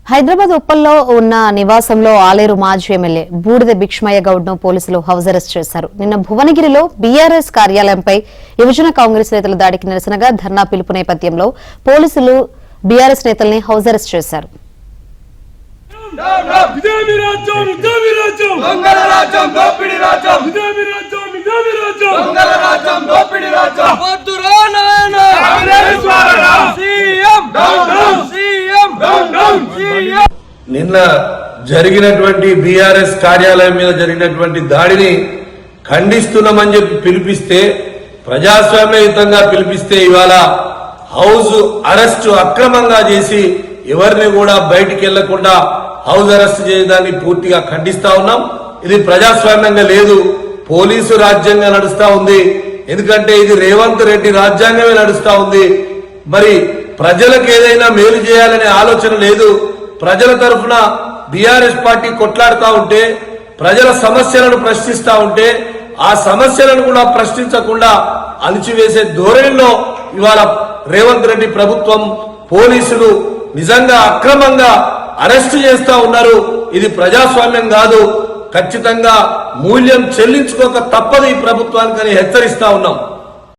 హైదరాబాద్ ఉప్పల్లో ఉన్న నివాసంలో ఆలేరు మాజీ ఎమ్మెల్యే బూడిద భిక్షమయ్య గౌడ్ ను పోలీసులు హౌస్ అరెస్ట్ చేశారు. నిన్న భువనగిరిలో బీఆర్ఎస్ కార్యాలయంపై యువజన కాంగ్రెస్ నేతల దాడికి నిరసనగా ధర్నా పిలుపు నేపథ్యంలో పోలీసులు బీఆర్ఎస్ నేతల్ని హౌస్ అరెస్ట్ చేశారు. నిన్న జరిగినటువంటి బీఆర్ఎస్ కార్యాలయం మీద జరిగినటువంటి దాడిని ఖండిస్తున్నామని చెప్పి పిలిపిస్తే, ప్రజాస్వామ్యయుతంగా పిలిపిస్తే ఇవాళ హౌస్ అరెస్టు అక్రమంగా చేసి ఎవరిని కూడా బయటికి వెళ్లకుండా హౌస్ అరెస్ట్ చేయడాన్ని పూర్తిగా ఖండిస్తా ఉన్నాం. ఇది ప్రజాస్వామ్యంగా లేదు, పోలీసు రాజ్యాంగం నడుస్తా ఉంది. ఎందుకంటే ఇది రేవంత్ రెడ్డి రాజ్యాంగమే నడుస్తా ఉంది. మరి ప్రజలకు ఏదైనా మేలు చేయాలనే ఆలోచన లేదు. ప్రజల తరఫున బీఆర్ఎస్ పార్టీ కొట్లాడుతూ ఉంటే, ప్రజల సమస్యలను ప్రశ్నిస్తా ఉంటే, ఆ సమస్యలను కూడా ప్రశ్నించకుండా అణిచివేసే ధోరణిలో ఇవాళ రేవంత్ రెడ్డి ప్రభుత్వం, పోలీసులు నిజంగా అక్రమంగా అరెస్టు చేస్తా ఉన్నారు. ఇది ప్రజాస్వామ్యం కాదు. ఖచ్చితంగా మూల్యం చెల్లించుకోక తప్పదు ఈ ప్రభుత్వానికని హెచ్చరిస్తా ఉన్నాం.